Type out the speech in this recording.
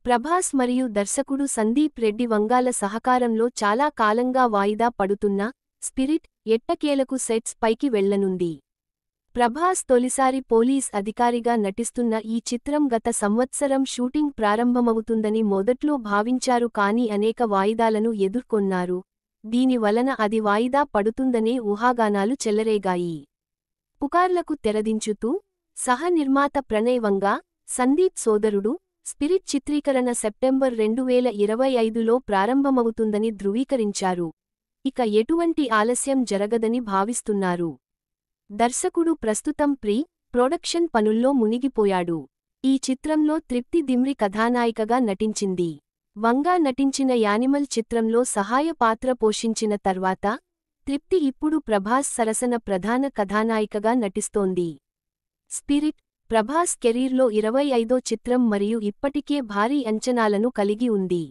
ప్రభాస్ మరియు దర్శకుడు సందీప్ రెడ్డి వంగాల సహకారంలో చాలా కాలంగా వాయిదా పడుతున్న స్పిరిట్ ఎట్టకేలకు సెట్స్ పైకి వెళ్లనుంది. ప్రభాస్ తొలిసారి పోలీస్ అధికారిగా నటిస్తున్న ఈ చిత్రం గత సంవత్సరం షూటింగ్ ప్రారంభమవుతుందని మొదట్లో భావించారు కానీ అనేక వాయిదాలను ఎదుర్కొన్నారు. దీని వలన అది వాయిదా పడుతుందనే ఊహాగానాలు చెలరేగాయి. పుకార్లకు తెరదించుతూ సహ-నిర్మాత ప్రణయ్ వంగా, సందీప్ సోదరుడు, స్పిరిట్ చిత్రీకరణ సెప్టెంబర్ 2025లో ప్రారంభమవుతుందని ధృవీకరించారు. ఇక ఎటువంటి ఆలస్యం జరగదని భావిస్తున్నారు. దర్శకుడు ప్రస్తుతం ప్రొడక్షన్ పనుల్లో మునిగిపోయాడు. ఈ చిత్రంలో తృప్తి దిమ్రి కథానాయికగా నటించింది. వంగా నటించిన యానిమల్ చిత్రంలో సహాయ పాత్ర పోషించిన తర్వాత తృప్తి ఇప్పుడు ప్రభాస్ సరసన ప్రధాన కథానాయికగా నటిస్తోంది. స్పిరిట్ ప్రభాస్ కెరీర్లో 25వ చిత్రం మరియు ఇప్పటికే భారీ అంచనాలను కలిగి ఉంది.